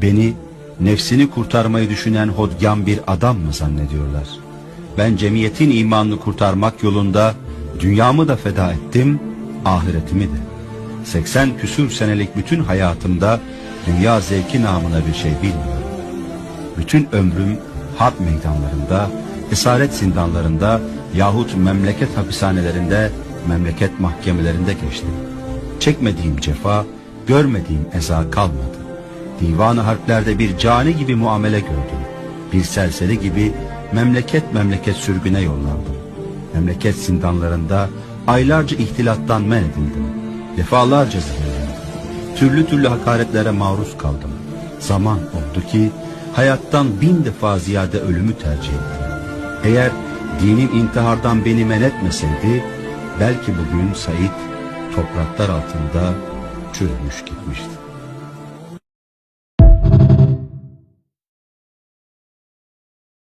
Beni nefsini kurtarmayı düşünen hodgam bir adam mı zannediyorlar? Ben cemiyetin imanını kurtarmak yolunda dünyamı da feda ettim, ahiretimi de. 80 küsur senelik bütün hayatımda dünya zevki namına bir şey bilmiyorum. Bütün ömrüm harp meydanlarında, esaret zindanlarında yahut memleket hapishanelerinde, memleket mahkemelerinde geçti. Çekmediğim cefa, görmediğim eza kalmadı. Divan-ı harplerde bir cani gibi muamele gördüm. Bir serseri gibi memleket memleket sürgüne yollandım. Memleket zindanlarında aylarca ihtilattan men edildim. Defalarca zehirlendim. Türlü türlü hakaretlere maruz kaldım. Zaman oldu ki hayattan 1000 defa ziyade ölümü tercih ettim. Eğer dinim intihardan beni men etmeseydi, belki bugün Said topraklar altında çürümüş gitmişti.